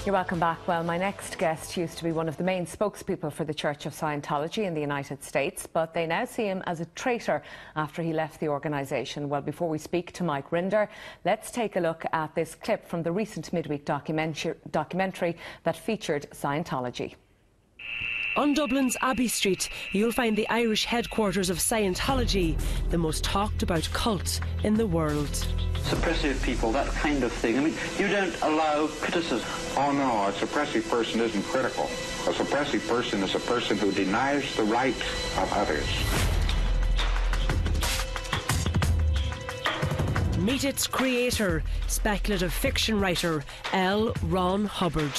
You're welcome back. Well, my next guest used to be one of the main spokespeople for the Church of Scientology in the United States, but they now see him as a traitor after he left the organisation. Well, before we speak to Mike Rinder, let's take a look at this clip from the recent Mideweek documentary that featured Scientology. On Dublin's Abbey Street, you'll find the Irish headquarters of Scientology, the most talked about cult in the world. Suppressive people, that kind of thing. I mean, you don't allow criticism. Oh, no, a suppressive person isn't critical. A suppressive person is a person who denies the right of others. Meet its creator, speculative fiction writer L. Ron Hubbard.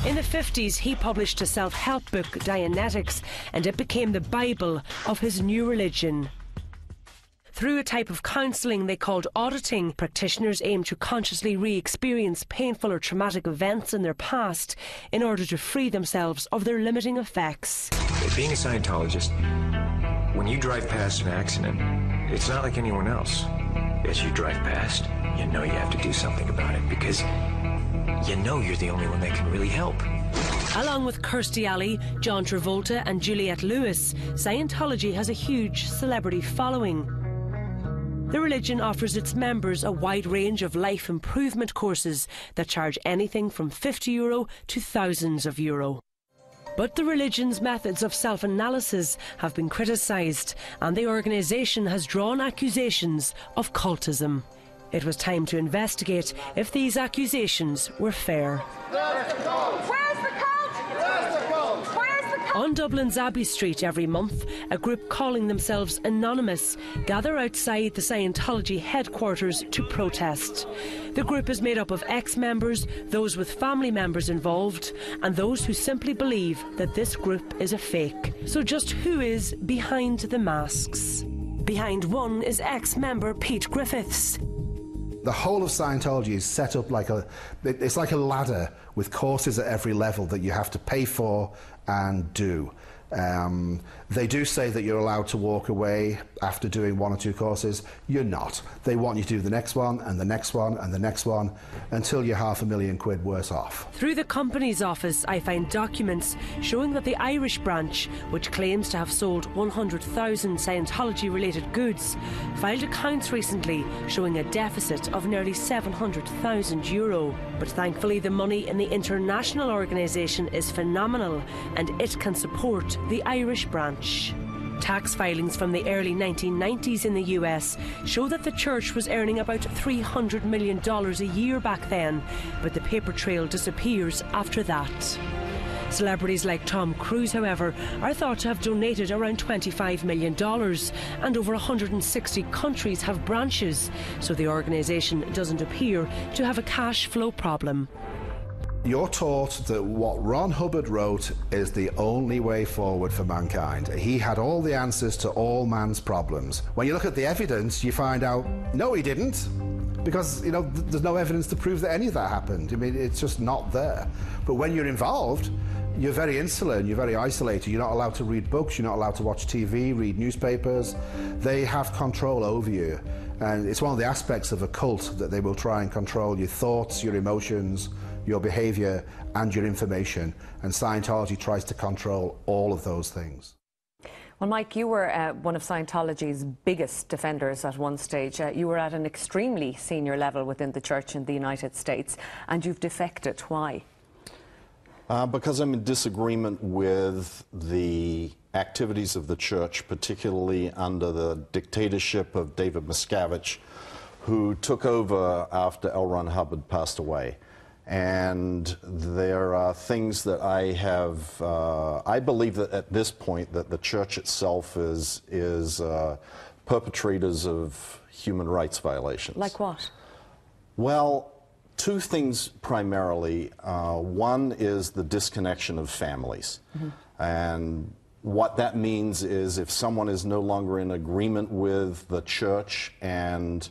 In the 50s, he published a self-help book, Dianetics, and it became the Bible of his new religion. Through a type of counselling they called auditing, practitioners aim to consciously re-experience painful or traumatic events in their past in order to free themselves of their limiting effects. Being a Scientologist, when you drive past an accident, it's not like anyone else. As you drive past, you know you have to do something about it because you know you're the only one that can really help. Along with Kirstie Alley, John Travolta and Juliette Lewis, Scientology has a huge celebrity following. The religion offers its members a wide range of life improvement courses that charge anything from €50 to thousands of euro. But the religion's methods of self-analysis have been criticised, and the organisation has drawn accusations of cultism. It was time to investigate if these accusations were fair. Where's the cult? Where's the cult? Where's the cult? Where's the cult? On Dublin's Abbey Street every month, a group calling themselves Anonymous gather outside the Scientology headquarters to protest. The group is made up of ex-members, those with family members involved, and those who simply believe that this group is a fake. So just who is behind the masks? Behind one is ex-member Pete Griffiths. The whole of Scientology is set up like it's like a ladder with courses at every level that you have to pay for and do. They do say that you're allowed to walk away after doing one or two courses. You're not. They want you to do the next one and the next one and the next one until you're £500,000 worse off. Through the company's office, I find documents showing that the Irish branch, which claims to have sold 100,000 Scientology-related goods, filed accounts recently showing a deficit of nearly €700,000. But thankfully, the money in the international organisation is phenomenal, and it can support the Irish branch. Tax filings from the early 1990s in the US show that the church was earning about $300 million a year back then, but the paper trail disappears after that. Celebrities like Tom Cruise, however, are thought to have donated around $25 million, and over 160 countries have branches, so the organisation doesn't appear to have a cash flow problem. You're taught that what Ron Hubbard wrote is the only way forward for mankind. He had all the answers to all man's problems. When you look at the evidence, you find out, no, he didn't. Because, you know, there's no evidence to prove that any of that happened. I mean, it's just not there. But when you're involved, you're very insular and you're very isolated. You're not allowed to read books, you're not allowed to watch TV, read newspapers. They have control over you. And it's one of the aspects of a cult that they will try and control your thoughts, your emotions, your behaviour and your information, and Scientology tries to control all of those things. Well, Mike, you were one of Scientology's biggest defenders at one stage. You were at an extremely senior level within the church in the United States, and you've defected. Why? Because I'm in disagreement with the activities of the church, particularly under the dictatorship of David Miscavige, who took over after L. Ron Hubbard passed away. And there are things that I have, I believe that at this point that the church itself is perpetrators of human rights violations. Like what? Well, two things primarily. One is the disconnection of families. And what that means is if someone is no longer in agreement with the church and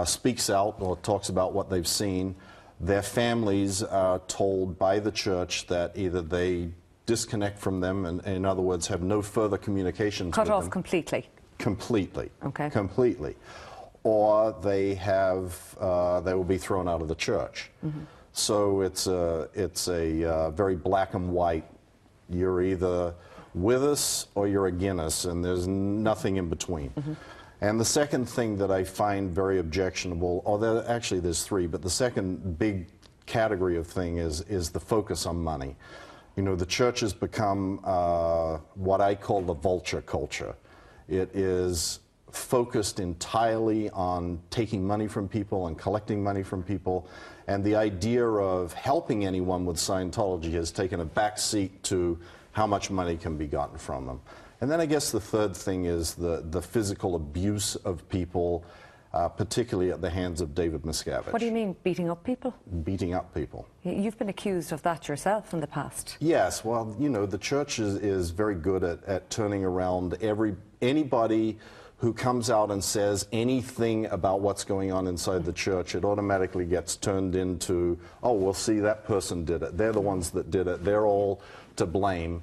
speaks out or talks about what they've seen, their families are told by the church that either they disconnect from them, and in other words, have no further communications with them. Cut off completely? Completely. Okay. Completely. Or they have, they will be thrown out of the church. So it's a very black and white. You're either with us or you're against us, and there's nothing in between. And the second thing that I find very objectionable, or actually there's three, but the second big category of thing is the focus on money. You know, the church has become what I call the vulture culture. It is focused entirely on taking money from people and collecting money from people, and the idea of helping anyone with Scientology has taken a back seat to how much money can be gotten from them. And then I guess the third thing is the physical abuse of people, particularly at the hands of David Miscavige. What do you mean, beating up people? Beating up people. You've been accused of that yourself in the past. Yes, well, you know, the church is very good at turning around anybody who comes out and says anything about what's going on inside the church. It automatically gets turned into, oh, well, see, that person did it. They're the ones that did it. They're all to blame.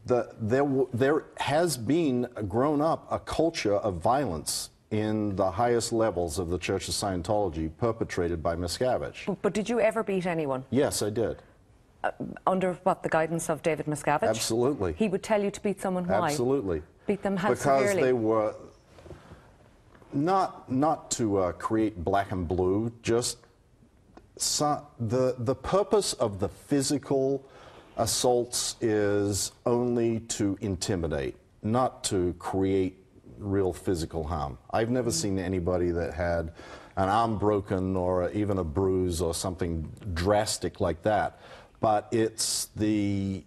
There has been grown up a culture of violence in the highest levels of the Church of Scientology perpetrated by Miscavige. But did you ever beat anyone? Yes, I did. Under what, the guidance of David Miscavige? Absolutely. He would tell you to beat someone. Why? Absolutely. Beat them how because severely? They were not to create black and blue, just the purpose of the physical assaults is only to intimidate, not to create real physical harm. I've never seen anybody that had an arm broken or even a bruise or something drastic like that, but it's the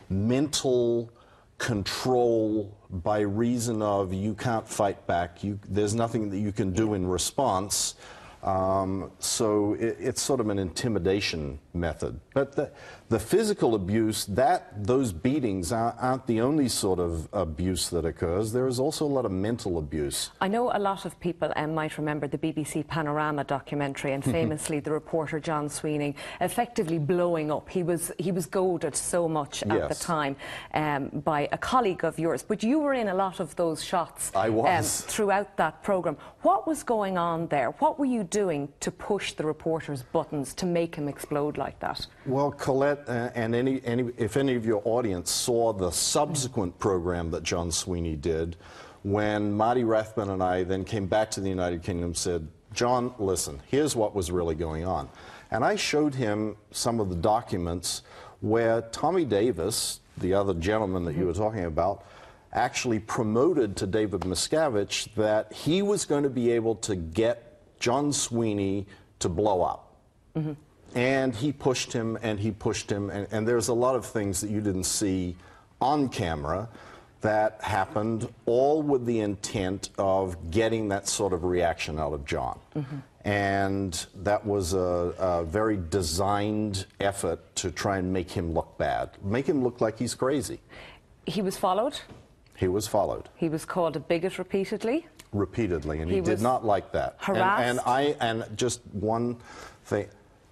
mental control by reason of you can't fight back, there's nothing that you can do in response. So it's sort of an intimidation method. But the physical abuse, those beatings aren't the only sort of abuse that occurs. There is also a lot of mental abuse. I know a lot of people might remember the BBC Panorama documentary, and famously the reporter John Sweeney effectively blowing up. He was goaded so much at the time by a colleague of yours. But you were in a lot of those shots. I was. Throughout that programme. What was going on there? What were you doing to push the reporter's buttons to make him explode like that? Well, Colette, and if any of your audience saw the subsequent program that John Sweeney did, when Marty Rathbun and I then came back to the United Kingdom, said, John, listen, here's what was really going on. And I showed him some of the documents where Tommy Davis, the other gentleman that you were talking about, actually promoted to David Miscavige that he was going to be able to get John Sweeney to blow up. And he pushed him, and he pushed him, and there's a lot of things that you didn't see on camera that happened, all with the intent of getting that sort of reaction out of John. And that was a very designed effort to try and make him look bad, make him look like he's crazy. He was followed? He was followed. He was called a bigot repeatedly? Repeatedly, and he did not like that. Harassed? And just one thing,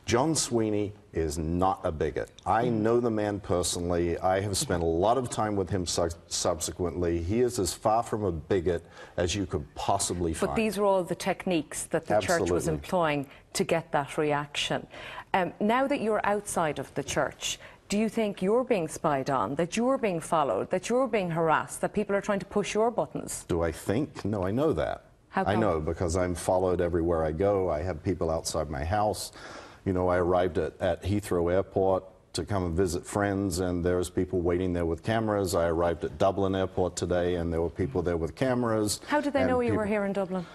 John Sweeney is not a bigot. I know the man personally. I have spent a lot of time with him subsequently. He is as far from a bigot as you could possibly find. But these are all the techniques that the church was employing to get that reaction. Now that you're outside of the church, do you think you're being spied on, that you're being followed, that you're being harassed, that people are trying to push your buttons? Do I think? No, I know that. How come? I know, because I'm followed everywhere I go. I have people outside my house. You know, I arrived at Heathrow Airport to come and visit friends, and there's people waiting there with cameras. I arrived at Dublin Airport today, and there were people there with cameras. How did they know you were here in Dublin?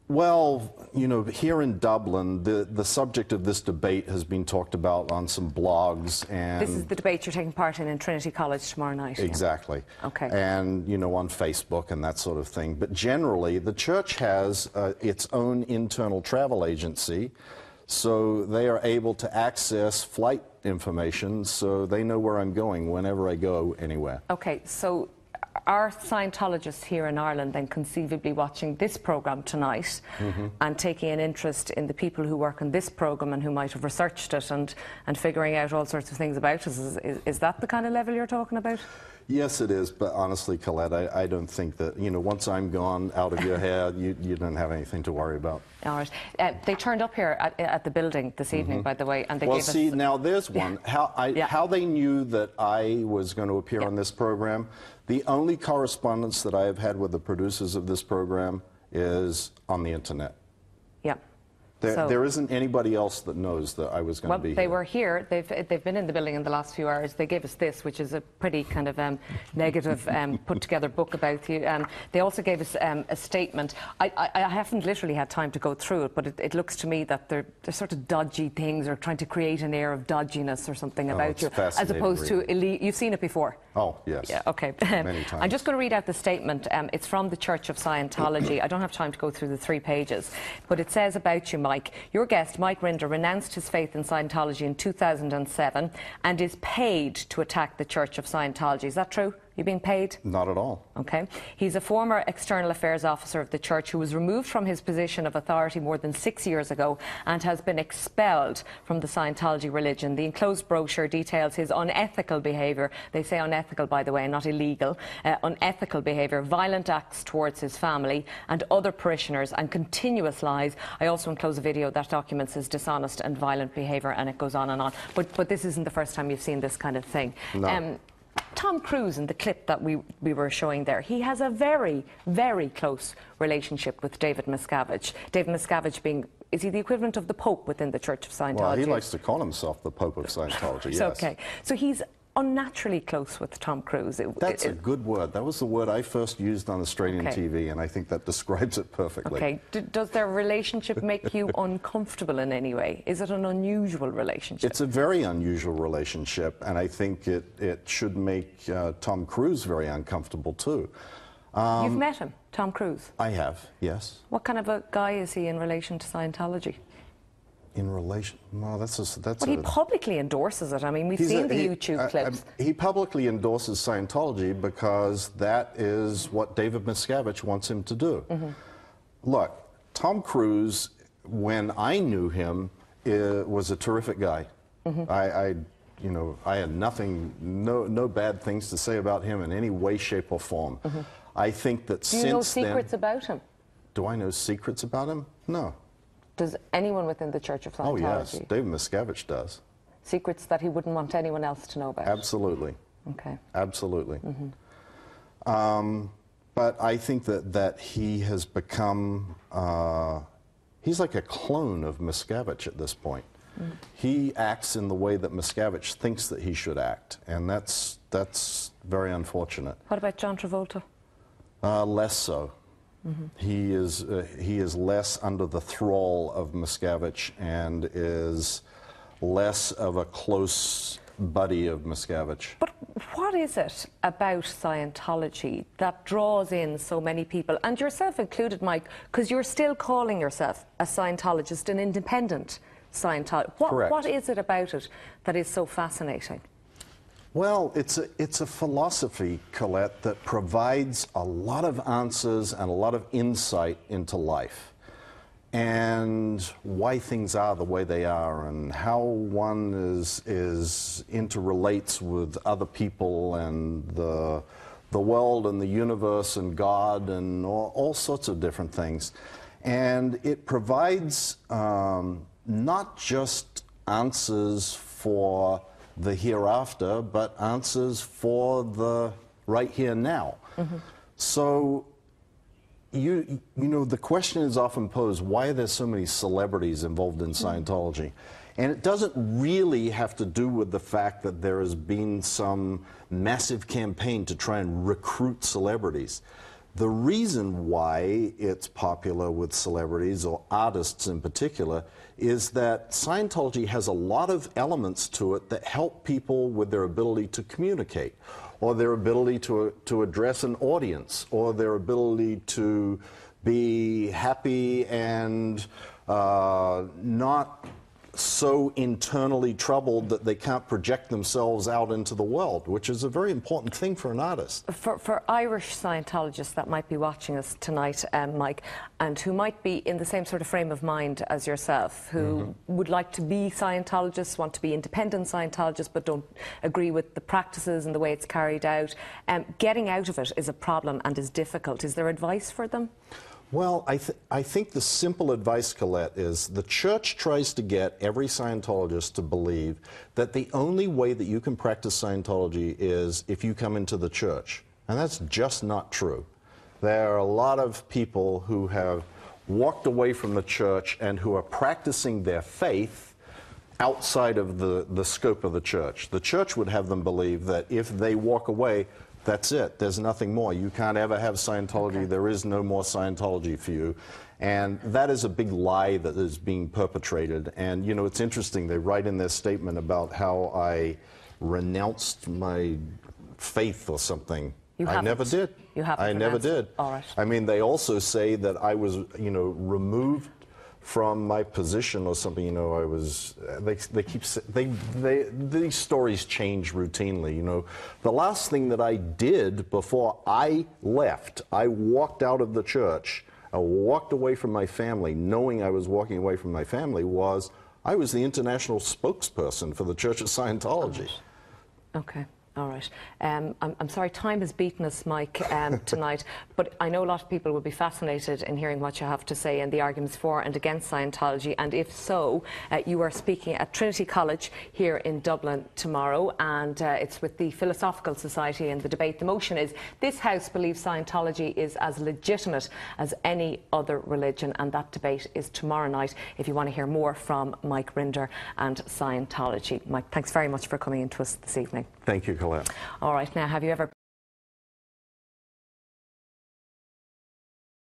Well, you know, here in Dublin, the subject of this debate has been talked about on some blogs. And this is the debate you're taking part in Trinity College tomorrow night. Exactly. Yeah. Okay. And, you know, on Facebook and that sort of thing. But generally, the church has its own internal travel agency, so they are able to access flight information, so they know where I'm going whenever I go anywhere. Okay, so are Scientologists here in Ireland then conceivably watching this programme tonight and taking an interest in the people who work on this programme and who might have researched it and figuring out all sorts of things about it? Is that the kind of level you're talking about? Yes, it is, but honestly, Colette, I don't think that, you know, once I'm gone out of your hair, you don't have anything to worry about. All right. They turned up here at the building this evening, by the way, and they gave us... Well, see, now there's one. How they knew that I was going to appear on this program, the only correspondence that I have had with the producers of this program is on the internet. Yeah. There isn't anybody else that knows that I was going to be here. Well, they were here. They've been in the building in the last few hours. They gave us this, which is a pretty kind of negative, put-together book about you. They also gave us a statement. I haven't literally had time to go through it, but it looks to me that they're sort of dodgy things, or trying to create an air of dodginess or something about you, as opposed to elite. You've seen it before? Oh, yes. Yeah, okay. Many times. I'm just going to read out the statement. It's from the Church of Scientology. I don't have time to go through the 3 pages, but it says about you, Mike. Your guest, Mike Rinder, renounced his faith in Scientology in 2007 and is paid to attack the Church of Scientology. Is that true? You being paid? Not at all. Okay. He's a former external affairs officer of the church who was removed from his position of authority more than 6 years ago and has been expelled from the Scientology religion. The enclosed brochure details his unethical behaviour. They say unethical, by the way, not illegal. Unethical behaviour, violent acts towards his family and other parishioners, and continuous lies. I also enclose a video that documents his dishonest and violent behaviour, and it goes on and on. But this isn't the first time you've seen this kind of thing. No. Tom Cruise, in the clip that we were showing there, he has a very, very close relationship with David Miscavige. David Miscavige being, is he the equivalent of the Pope within the Church of Scientology? Well, he likes to call himself the Pope of Scientology, yes. Okay. So he's unnaturally close with Tom Cruise. That's a good word. That was the word I first used on Australian TV, and I think that describes it perfectly. Okay. Does their relationship make you uncomfortable in any way? Is it an unusual relationship? It's a very unusual relationship, and I think it should make Tom Cruise very uncomfortable too. You've met him, Tom Cruise? I have, yes. What kind of a guy is he in relation to Scientology? In relation, well, that's well, he publicly endorses it. I mean, we've seen the YouTube clips. He publicly endorses Scientology because that is what David Miscavige wants him to do. Look, Tom Cruise, when I knew him, was a terrific guy. I had no bad things to say about him in any way, shape, or form. I think that since then... Do you know secrets about him? Do I know secrets about him? No. Does anyone within the Church of Scientology? Oh, yes. David Miscavige does. Secrets that he wouldn't want anyone else to know about? Absolutely. Okay. Absolutely. But I think that he has become, he's like a clone of Miscavige at this point. He acts in the way that Miscavige thinks that he should act, and that's very unfortunate. What about John Travolta? Less so. He is less under the thrall of Miscavige and is less of a close buddy of Miscavige. But what is it about Scientology that draws in so many people, and yourself included, Mike, because you're still calling yourself a Scientologist, an independent Scientologist. Correct. What is it about it that is so fascinating? Well, it's a philosophy, Colette, that provides a lot of answers and a lot of insight into life and why things are the way they are and how one interrelates with other people and the world and the universe and God and all sorts of different things. And it provides not just answers for the hereafter, but answers for the right here now. So, you know, the question is often posed, why are there so many celebrities involved in Scientology? And it doesn't really have to do with the fact that there has been some massive campaign to try and recruit celebrities. The reason why it's popular with celebrities, or artists in particular, is that Scientology has a lot of elements to it that help people with their ability to communicate, or their ability to address an audience, or their ability to be happy and not so internally troubled that they can't project themselves out into the world, which is a very important thing for an artist. For Irish Scientologists that might be watching us tonight, Mike, and who might be in the same sort of frame of mind as yourself, who would like to be Scientologists, want to be independent Scientologists, but don't agree with the practices and the way it's carried out, getting out of it is a problem and is difficult. Is there advice for them? Well, I think the simple advice, Colette, is the church tries to get every Scientologist to believe that the only way that you can practice Scientology is if you come into the church. And that's just not true. There are a lot of people who have walked away from the church and who are practicing their faith outside of the scope of the church. The church would have them believe that if they walk away, that's it. There's nothing more. You can't ever have Scientology. Okay. There is no more Scientology for you. And that is a big lie that is being perpetrated. And, you know, it's interesting. They write in their statement about how I renounced my faith or something. I never did. You haven't. I never did. All right. I mean, they also say that I was, you know, removed from my position or something. You know, I was, these stories change routinely, you know. The last thing that I did before I left, I walked out of the church, I walked away from my family, knowing I was walking away from my family, was I was the international spokesperson for the Church of Scientology. Okay. All right. I'm sorry, time has beaten us, Mike, tonight, but I know a lot of people will be fascinated in hearing what you have to say and the arguments for and against Scientology, and if so, you are speaking at Trinity College here in Dublin tomorrow, and it's with the Philosophical Society, and the debate, the motion is, this House believes Scientology is as legitimate as any other religion, and that debate is tomorrow night if you want to hear more from Mike Rinder and Scientology. Mike, thanks very much for coming in to us this evening. Thank you, Colette. All right, now, have you ever